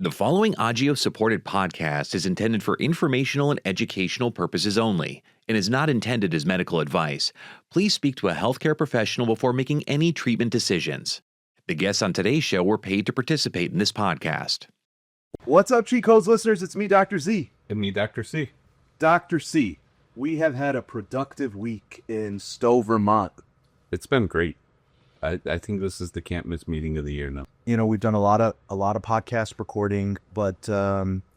The following Agio-supported podcast is intended for informational and educational purposes only and is not intended as medical advice. Please speak to a healthcare professional before making any treatment decisions. The guests on today's show were paid to participate in this podcast. What's up, Cheat Codes listeners? It's me, Dr. Z. And me, Dr. C. Dr. C, we have had a productive week in Stowe, Vermont. It's been great. I think this is the can't miss meeting of the year now. You know, we've done a lot of podcast recording, but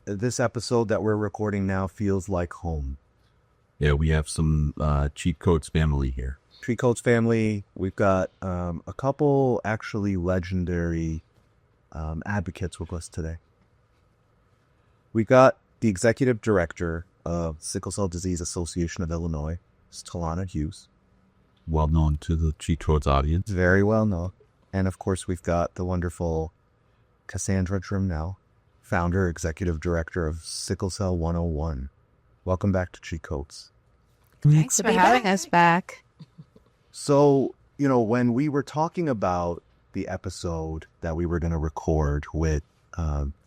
this episode that we're recording now feels like home. Yeah, we have some Cheat Codes family here. Cheat Codes family. We've got a couple actually legendary advocates with us today. We got the executive director of Sickle Cell Disease Association of Illinois, TaLana Hughes. Well known to the Cheat Codes audience. Very well known. And of course, we've got the wonderful Cassandra Trimnell, founder, executive director of Sickle Cell 101. Welcome back to Cheat Codes. Thanks for having us back. So, you know, when we were talking about the episode that we were going to record with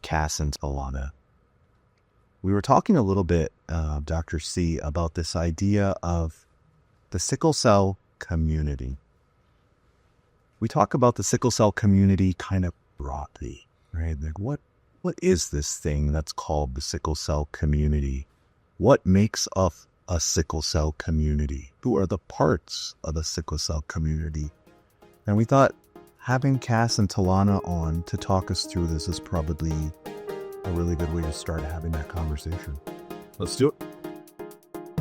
Cass and TaLana, we were talking a little bit, Dr. C, about this idea of the sickle cell community. We talk about the sickle cell community kind of broadly, right? Like what is this thing that's called the sickle cell community? What makes up a sickle cell community? Who are the parts of the sickle cell community? And we thought having Cass and TaLana on to talk us through this is probably a really good way to start having that conversation. Let's do it.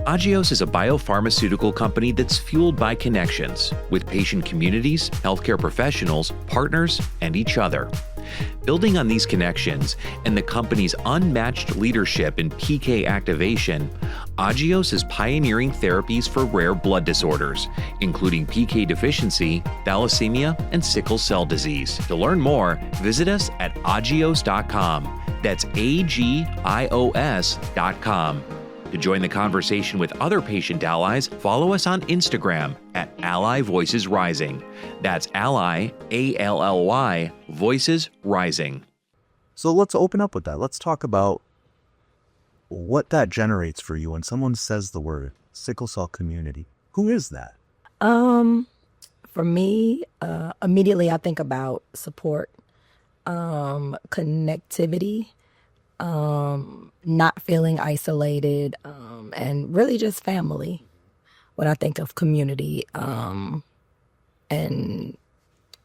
Agios is a biopharmaceutical company that's fueled by connections with patient communities, healthcare professionals, partners, and each other. Building on these connections and the company's unmatched leadership in PK activation, Agios is pioneering therapies for rare blood disorders, including PK deficiency, thalassemia, and sickle cell disease. To learn more, visit us at agios.com. That's agios.com. To join the conversation with other patient allies, follow us on Instagram at Ally Voices Rising. That's Ally, A-L-L-Y, Voices Rising. So let's open up with that. Let's talk about what that generates for you when someone says the word sickle cell community. Who is that? For me, immediately I think about support, connectivity, not feeling isolated, and really just family when I think of community. And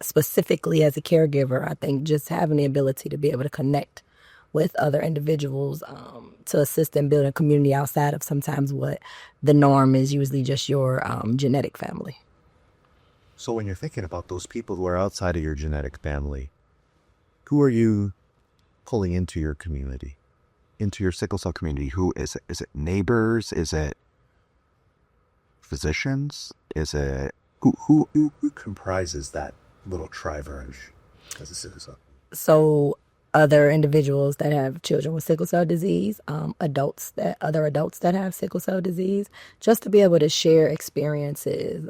specifically as a caregiver, I think just having the ability to be able to connect with other individuals to assist in building a community outside of sometimes what the norm is, usually just your genetic family. So when you're thinking about those people who are outside of your genetic family, who are you pulling into your community, into your sickle cell community? Who is it? Is it neighbors? Is it physicians? Is it who comprises that little triverge as a sickle cell? So other individuals that have children with sickle cell disease, other adults that have sickle cell disease, just to be able to share experiences.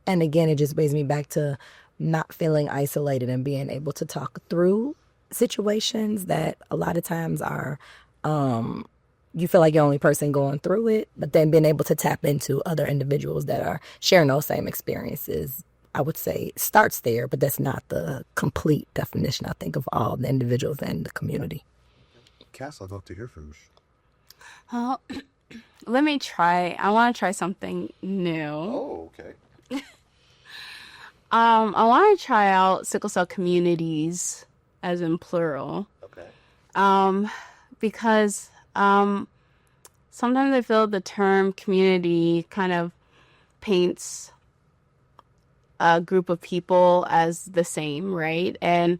And again, it just brings me back to not feeling isolated and being able to talk through situations that a lot of times are, you feel like you're the only person going through it, but then being able to tap into other individuals that are sharing those same experiences, I would say starts there, but that's not the complete definition, I think, of all the individuals in the community. Cass, I'd love to hear from you. Well, let me try. I want to try something new. Oh, okay. I want to try out sickle cell communities, as in plural. Okay. Because sometimes I feel the term community kind of paints a group of people as the same, right? And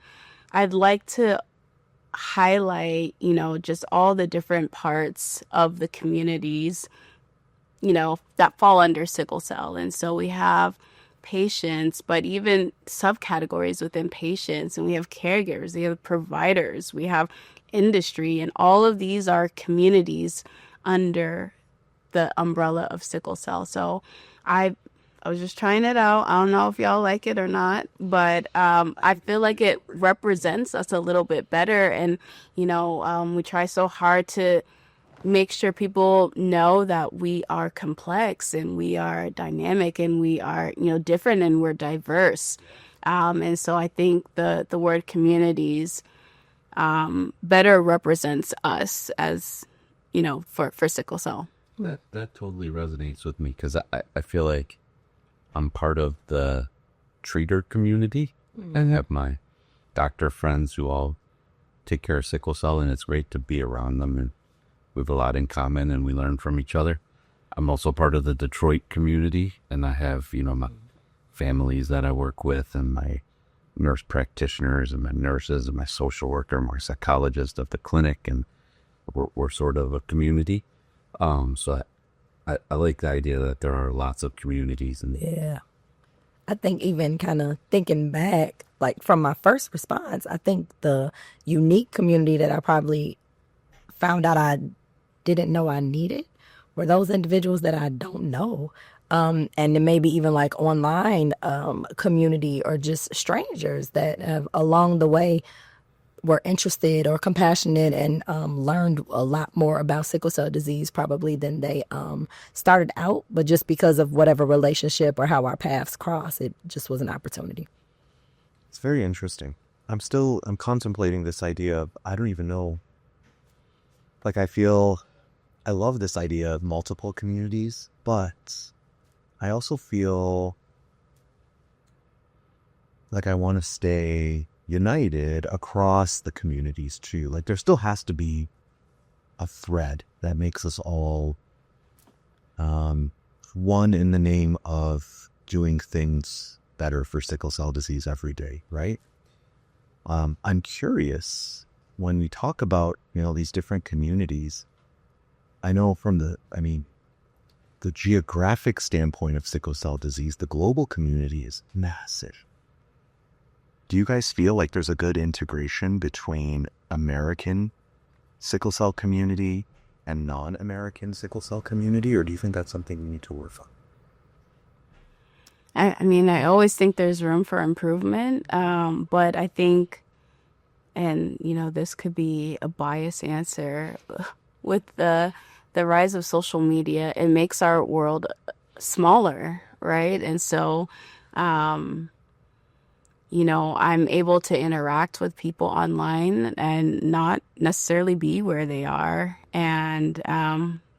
I'd like to highlight, just all the different parts of the communities, that fall under sickle cell. And so we have patients, but even subcategories within patients, and we have caregivers, we have providers, we have industry, and all of these are communities under the umbrella of sickle cell. So I I was just trying it out. I don't know if y'all like it or not, but I feel like it represents us a little bit better. And, we try so hard to make sure people know that we are complex and we are dynamic and we are, different and we're diverse. And so I think the word communities better represents us as, for sickle cell. That totally resonates with me because I feel like I'm part of the treater community. I have my doctor friends who all take care of sickle cell, and it's great to be around them, and we have a lot in common and we learn from each other. I'm also part of the Detroit community, and I have, my families that I work with and my nurse practitioners and my nurses and my social worker, my psychologist of the clinic, and we're sort of a community. So I like the idea that there are lots of communities. And Yeah. I think even kind of thinking back, like from my first response, I think the unique community that I probably found out I didn't know I needed were those individuals that I don't know. And then maybe even like online community or just strangers that have along the way were interested or compassionate and learned a lot more about sickle cell disease probably than they started out. But just because of whatever relationship or how our paths cross, it just was an opportunity. It's very interesting. I'm contemplating this idea of, I don't even know. Like, I love this idea of multiple communities, but I also feel like I want to stay united across the communities too. Like, there still has to be a thread that makes us all one in the name of doing things better for sickle cell disease every day, right? I'm curious, when we talk about, these different communities, I know from the geographic standpoint of sickle cell disease, the global community is massive. Do you guys feel like there's a good integration between American sickle cell community and non-American sickle cell community, or do you think that's something we need to work on? I always think there's room for improvement, but I think, and this could be a biased answer, with the rise of social media, it makes our world smaller, right? And so, I'm able to interact with people online and not necessarily be where they are. And,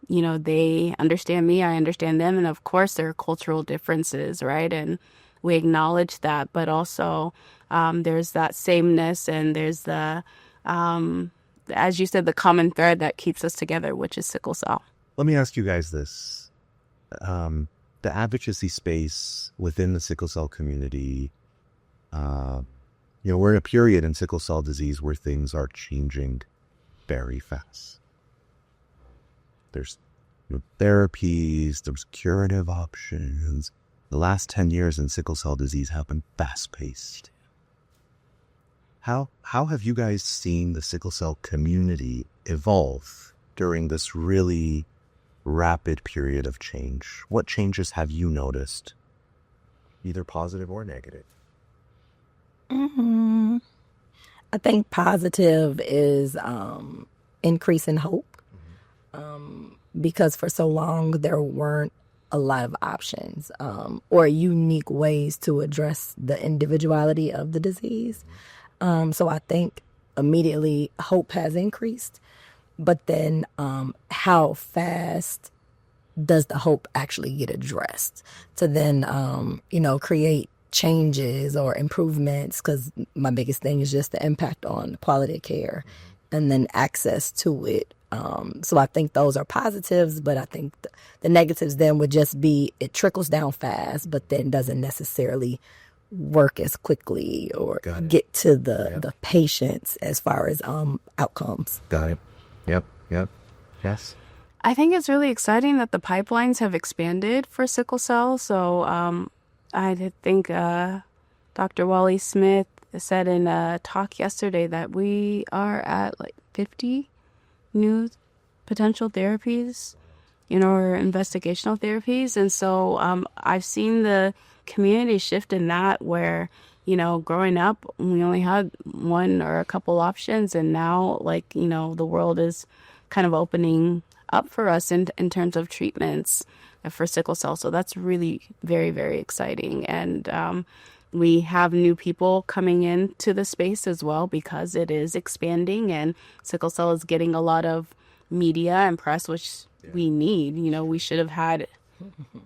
they understand me, I understand them. And of course, there are cultural differences, right? And we acknowledge that. But also, there's that sameness and there's the, as you said, the common thread that keeps us together, which is sickle cell. Let me ask you guys this. The advocacy space within the sickle cell community, we're in a period in sickle cell disease where things are changing very fast. There's therapies, there's curative options. The last 10 years in sickle cell disease have been fast-paced. How have you guys seen the sickle cell community evolve during this really rapid period of change? What changes have you noticed, either positive or negative? I think positive is increase in hope, because for so long there weren't a lot of options or unique ways to address the individuality of the disease. So I think immediately hope has increased, but then how fast does the hope actually get addressed to then, create changes or improvements? Because my biggest thing is just the impact on quality of care and then access to it. So I think those are positives, but I think the negatives then would just be it trickles down fast, but then doesn't necessarily work as quickly or get to the patients as far as outcomes. Got it. Yep. Yes. I think it's really exciting that the pipelines have expanded for sickle cell. So I think Dr. Wally Smith said in a talk yesterday that we are at like 50 new potential therapies or investigational therapies. And so I've seen the community shift in that, where, growing up, we only had one or a couple options. And now, the world is kind of opening up for us in terms of treatments for sickle cell. So that's really very, very exciting. And we have new people coming into the space as well, because it is expanding, and sickle cell is getting a lot of media and press, which we need. We should have had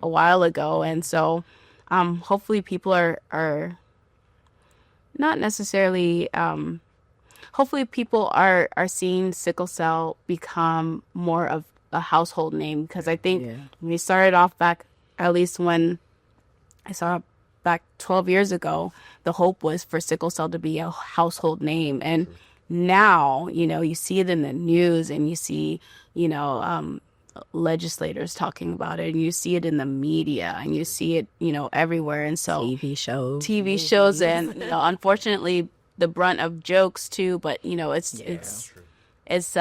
a while ago. And so hopefully people are not necessarily hopefully people are seeing sickle cell become more of a household name, because I think when we started off back, at least when I saw back 12 years ago, the hope was for sickle cell to be a household name. And now, you see it in the news, and you see, legislators talking about it, and you see it in the media, and you see it, everywhere. And so TV shows, and unfortunately the brunt of jokes too, but it's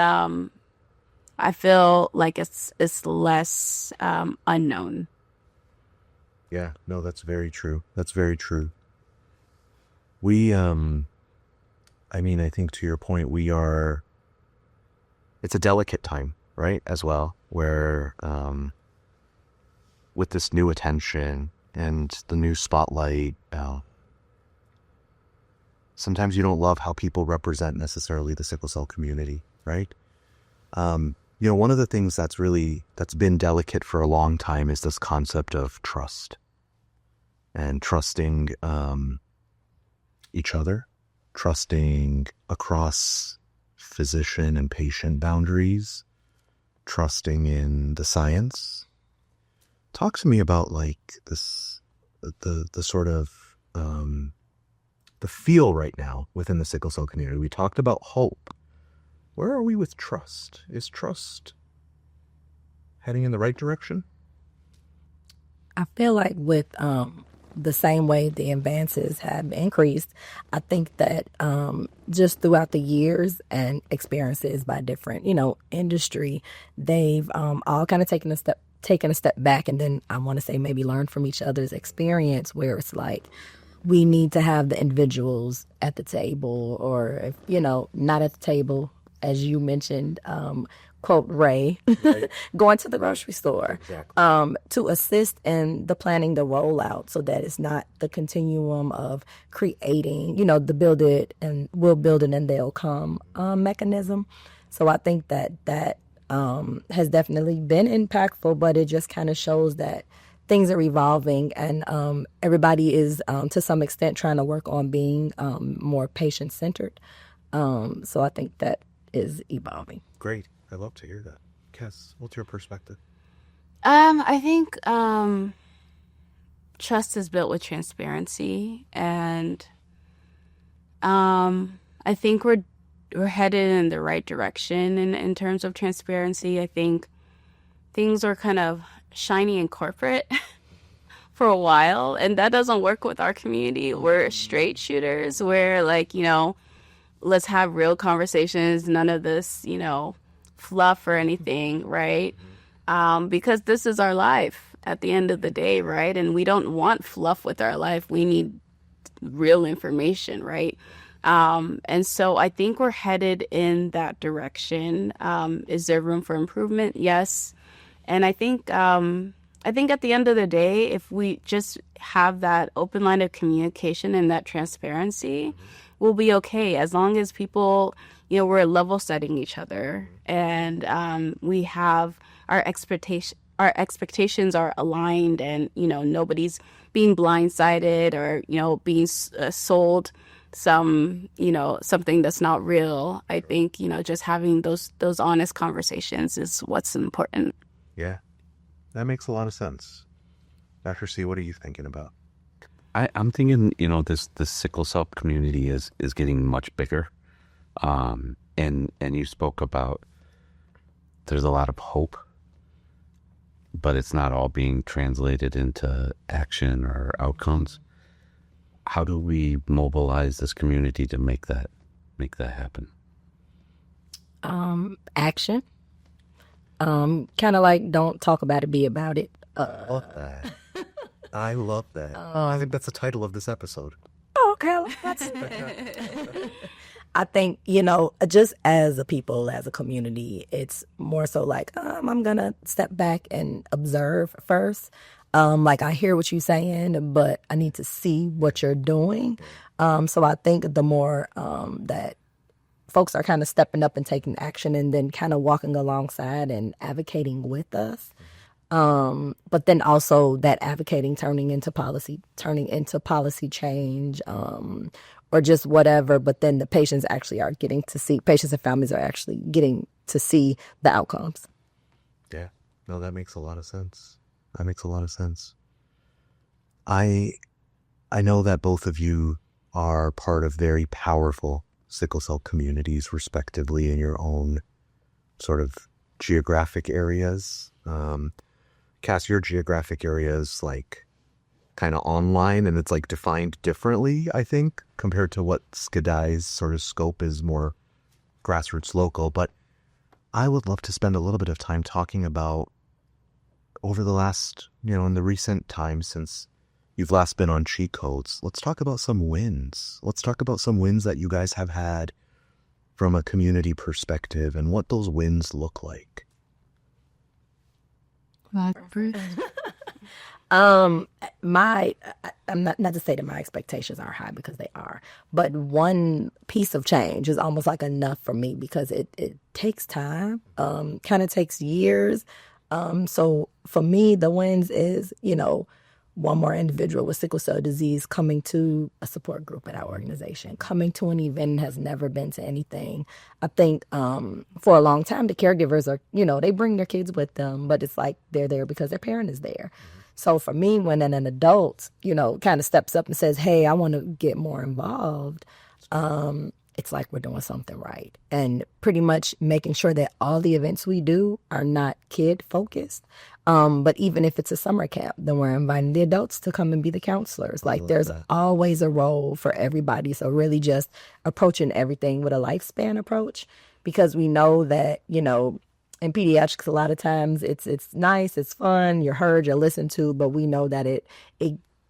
I feel like it's less unknown. Yeah, no, that's very true. That's very true. We, I think to your point, it's a delicate time, right? As well, where, with this new attention and the new spotlight, sometimes you don't love how people represent necessarily the sickle cell community, right? One of the things that's been delicate for a long time is this concept of trust, and trusting each other, trusting across physician and patient boundaries, trusting in the science. Talk to me about this, the sort of the feel right now within the sickle cell community. We talked about hope. Where are we with trust? Is trust heading in the right direction? I feel like with the same way the advances have increased, I think that just throughout the years and experiences by different, industry, they've all kind of taken a step back, and then I want to say maybe learn from each other's experience, where it's like we need to have the individuals at the table, or if, not at the table, as you mentioned, quote Ray, right. Going to the grocery store, exactly. To assist in the planning, the rollout, so that it's not the continuum of creating, the build it and we'll build it and they'll come mechanism. So I think that has definitely been impactful, but it just kind of shows that things are evolving, and everybody is to some extent trying to work on being more patient-centered. So I think that is evolving. Great. I love to hear that. Cass, what's your perspective? I think trust is built with transparency, and I think we're headed in the right direction in terms of transparency. I think things are kind of shiny and corporate for a while, and that doesn't work with our community. We're straight shooters. We're let's have real conversations, none of this, fluff or anything, right? Because this is our life at the end of the day, right? And we don't want fluff with our life. We need real information, right? And so I think we're headed in that direction. Is there room for improvement? Yes. And I think at the end of the day, if we just have that open line of communication and that transparency, we'll be okay, as long as people, we're level setting each other, and we have our expectations are aligned, and nobody's being blindsided or being sold something that's not real. I think just having those honest conversations is what's important. Yeah, that makes a lot of sense. Dr. C, what are you thinking about? I'm thinking, this sickle cell community is getting much bigger. And you spoke about there's a lot of hope, but it's not all being translated into action or outcomes. How do we mobilize this community to make that happen? Action. Kind of like don't talk about it, be about it. I love that. I love that. I think that's the title of this episode. Okay, that's I think, just as a people, as a community, it's more so like, I'm going to step back and observe first. Like, I hear what you're saying, but I need to see what you're doing. So I think the more that folks are kind of stepping up and taking action and then kind of walking alongside and advocating with us. But then also that advocating turning into policy change, or just whatever. But then the patients actually are getting to see, patients and families are actually getting to see the outcomes. Yeah, no, that makes a lot of sense. That makes a lot of sense. I know that both of you are part of very powerful sickle cell communities, respectively, in your own sort of geographic areas. Cass, your geographic area is like kind of online and it's like defined differently, I think, compared to what Skadai's sort of scope is more grassroots local. But I would love to spend a little bit of time talking about over the last, in the recent time since you've last been on Cheat Codes. Let's talk about some wins. Let's talk about some wins that you guys have had from a community perspective and what those wins look like. I'm not to say that my expectations are high, because they are, but one piece of change is almost like enough for me, because it takes time, kind of takes years. So for me, the wins is, one more individual with sickle cell disease coming to a support group at our organization, coming to an event, has never been to anything. I think for a long time, the caregivers are, they bring their kids with them, but it's like they're there because their parent is there. So for me, when an adult, kind of steps up and says, hey, I want to get more involved, it's like we're doing something right. And pretty much making sure that all the events we do are not kid focused. But even if it's a summer camp, then we're inviting the adults to come and be the counselors. Like there's always a role for everybody. So really just approaching everything with a lifespan approach, because we know that, in pediatrics, a lot of times it's nice, it's fun, you're heard, you're listened to, but we know that it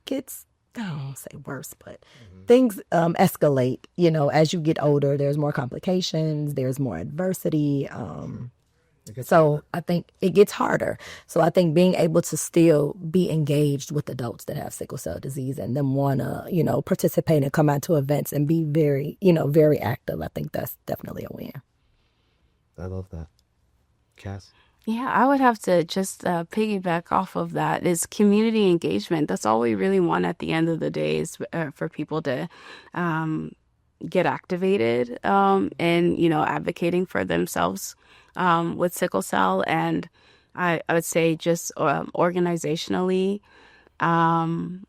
gets, I don't want to say worse, but things escalate, as you get older. There's more complications, there's more adversity. So I think it gets harder. So I think being able to still be engaged with adults that have sickle cell disease and them want to, participate and come out to events and be very, very active, I think that's definitely a win. I love that. Cass? Yeah, I would have to just piggyback off of that is community engagement. That's all we really want at the end of the day, is for people to get activated and, advocating for themselves with sickle cell. And I would say just organizationally,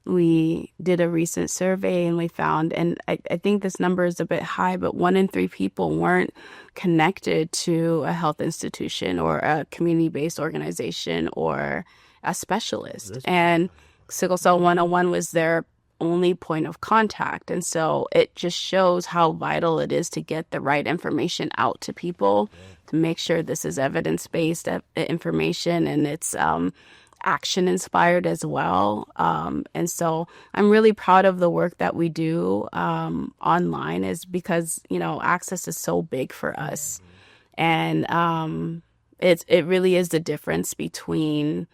we did a recent survey and we found, and I think this number is a bit high, but 1 in 3 people weren't connected to a health institution or a community-based organization or a specialist. And Sickle Cell 101 was their only point of contact. And so it just shows how vital it is to get the right information out to people, to make sure this is evidence-based information and it's action inspired as well. And so I'm really proud of the work that we do online, is because, access is so big for us. And it really is the difference between,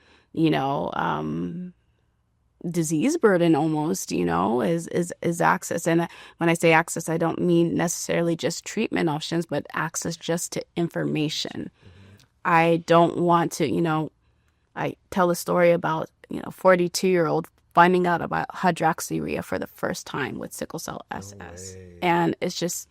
disease burden almost, is access. And when I say access, I don't mean necessarily just treatment options, but access just to information. I don't want to, I tell a story about, 42-year-old finding out about hydroxyurea for the first time with sickle cell SS. And it's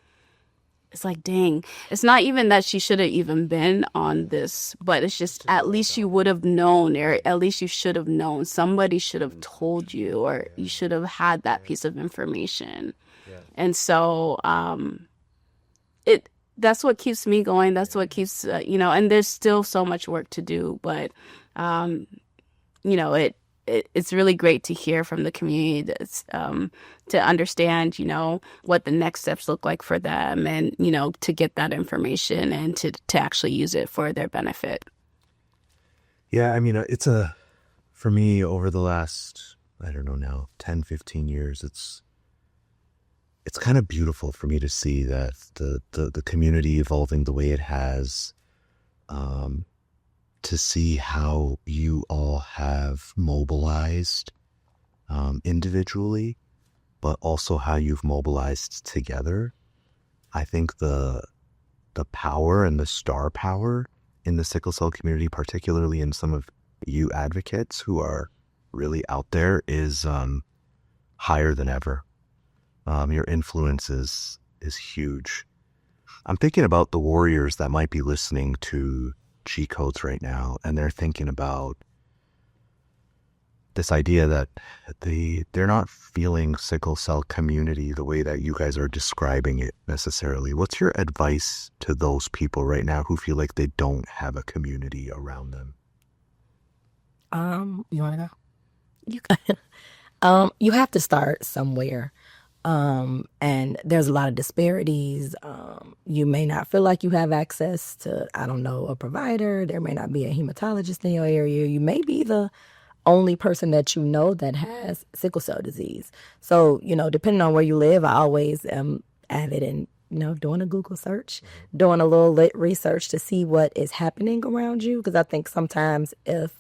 like, dang, it's not even that she should have even been on this, but it's just at least you would have known, or at least you should have known. Somebody should have told you, or you should have had that piece of information. And so that's what keeps me going. That's what keeps, and there's still so much work to do, but it's really great to hear from the community that's, to understand, what the next steps look like for them, and, to get that information and to actually use it for their benefit. Yeah, I mean, for me over the last, I don't know now, 10, 15 years, it's kind of beautiful for me to see that the community evolving the way it has, to see how you all have mobilized individually, but also how you've mobilized together. I think the power and the star power in the sickle cell community, particularly in some of you advocates who are really out there, is higher than ever. Your influence is huge. I'm thinking about the warriors that might be listening to G Codes right now, and they're thinking about this idea that they're not feeling sickle cell community the way that you guys are describing it necessarily. What's your advice to those people right now who feel like they don't have a community around them? You want to go? You have to start somewhere. And there's a lot of disparities. You may not feel like you have access to, I don't know, a provider. There may not be a hematologist in your area. You may be the only person that you know that has sickle cell disease. So, depending on where you live, I always am avid in, doing a Google search, doing a little research to see what is happening around you. Because I think sometimes if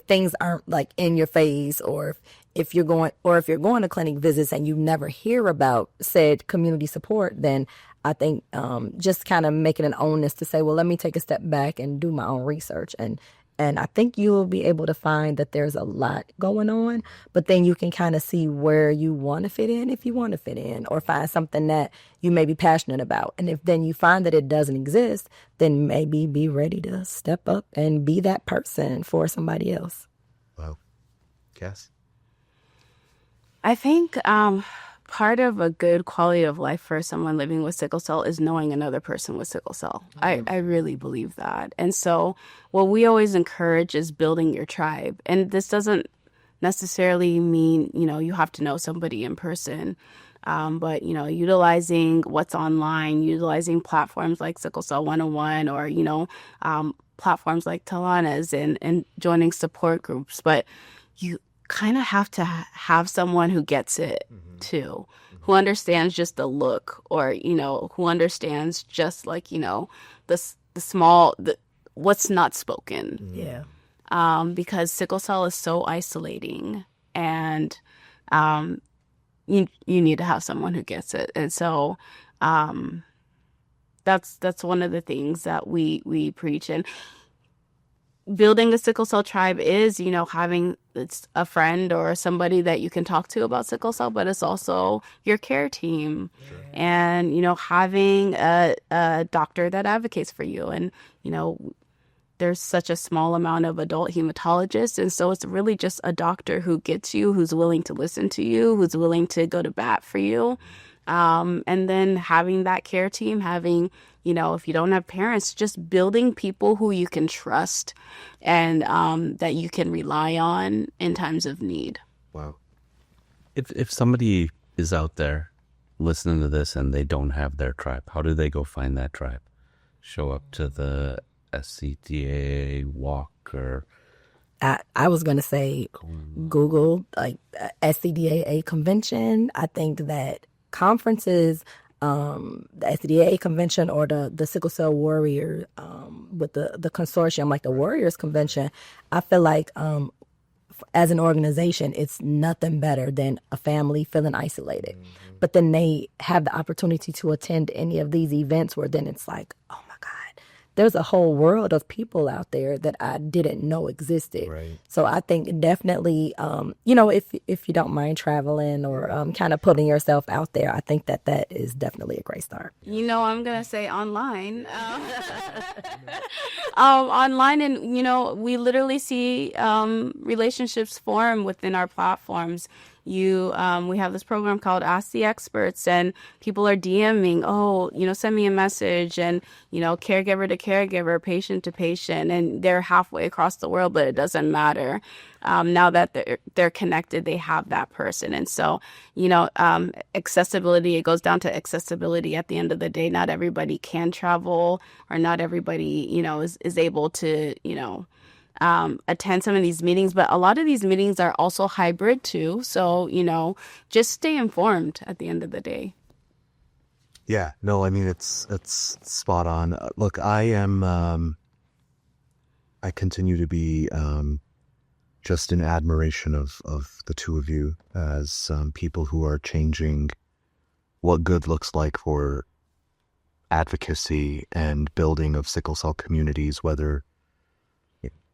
things aren't like in your face, or if you're going to clinic visits and you never hear about said community support, then I think just kind of making an onus to say, well, let me take a step back and do my own research. And I think you will be able to find that there's a lot going on, but then you can kind of see where you want to fit in, if you want to fit in, or find something that you may be passionate about. And if then you find that it doesn't exist, then maybe be ready to step up and be that person for somebody else. Wow. Cass? I think part of a good quality of life for someone living with sickle cell is knowing another person with sickle cell. I really believe that. And so what we always encourage is building your tribe. And this doesn't necessarily mean, you have to know somebody in person. But, utilizing what's online, utilizing platforms like Sickle Cell 101 or, platforms like TaLana's and joining support groups. But you kind of have to have someone who gets it too, who understands just the look, or who understands just like what's not spoken. Yeah. Because sickle cell is so isolating, and you need to have someone who gets it. And so that's one of the things that we preach. And building a sickle cell tribe is, having a friend or somebody that you can talk to about sickle cell, but it's also your care team. Sure. And, having a doctor that advocates for you. And, there's such a small amount of adult hematologists. And so it's really just a doctor who gets you, who's willing to listen to you, who's willing to go to bat for you. And then having that care team, having, if you don't have parents, just building people who you can trust and that you can rely on in times of need. Wow. If somebody is out there listening to this and they don't have their tribe, how do they go find that tribe? Show up to the SCDA walk, or I was going to say Google like SCDAA convention. I think that conferences, the SCDA convention or the Sickle Cell Warrior with the consortium, like the Warriors Convention, I feel like as an organization, it's nothing better than a family feeling isolated. Mm-hmm. But then they have the opportunity to attend any of these events where then it's like, oh my God, there's a whole world of people out there that I didn't know existed. Right. So I think definitely, if you don't mind traveling or kind of putting yourself out there, I think that is definitely a great start. I'm going to say online. Online, and, we literally see relationships form within our platforms. We have this program called Ask the Experts, and people are DMing, send me a message, and, caregiver to caregiver, patient to patient, and they're halfway across the world, but it doesn't matter. Now that they're connected, they have that person. And so, accessibility, it goes down to accessibility at the end of the day. Not everybody can travel, or not everybody, is able to, attend some of these meetings, but a lot of these meetings are also hybrid too. So, just stay informed at the end of the day. Yeah, no, I mean, it's spot on. Look, I continue to be just in admiration of the two of you as people who are changing what good looks like for advocacy and building of sickle cell communities, whether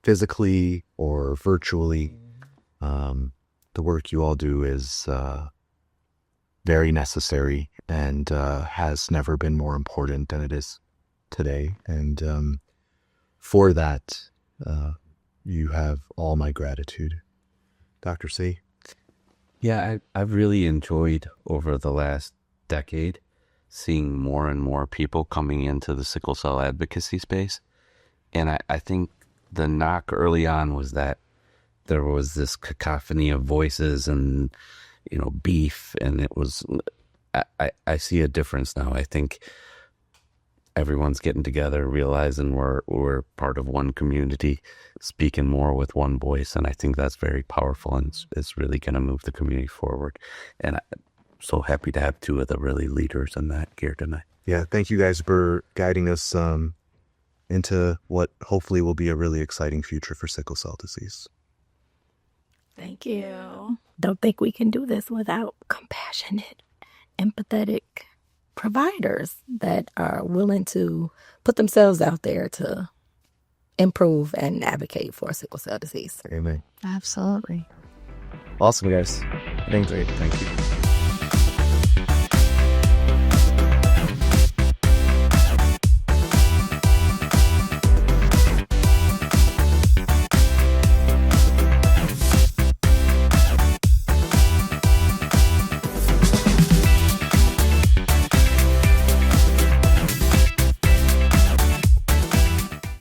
physically or virtually. The work you all do is very necessary and has never been more important than it is today. And for that, you have all my gratitude. Dr. C? Yeah, I've really enjoyed over the last decade seeing more and more people coming into the sickle cell advocacy space. And I think the knock early on was that there was this cacophony of voices and, beef. And it was, I see a difference now. I think everyone's getting together, realizing we're part of one community, speaking more with one voice. And I think that's very powerful, and it's really going to move the community forward. And I'm so happy to have two of the really leaders in that here tonight. Yeah, thank you guys for guiding us into what hopefully will be a really exciting future for sickle cell disease. Thank you. Don't think we can do this without compassionate, empathetic providers that are willing to put themselves out there to improve and advocate for sickle cell disease. Amen. Absolutely. Awesome, guys. Thank you.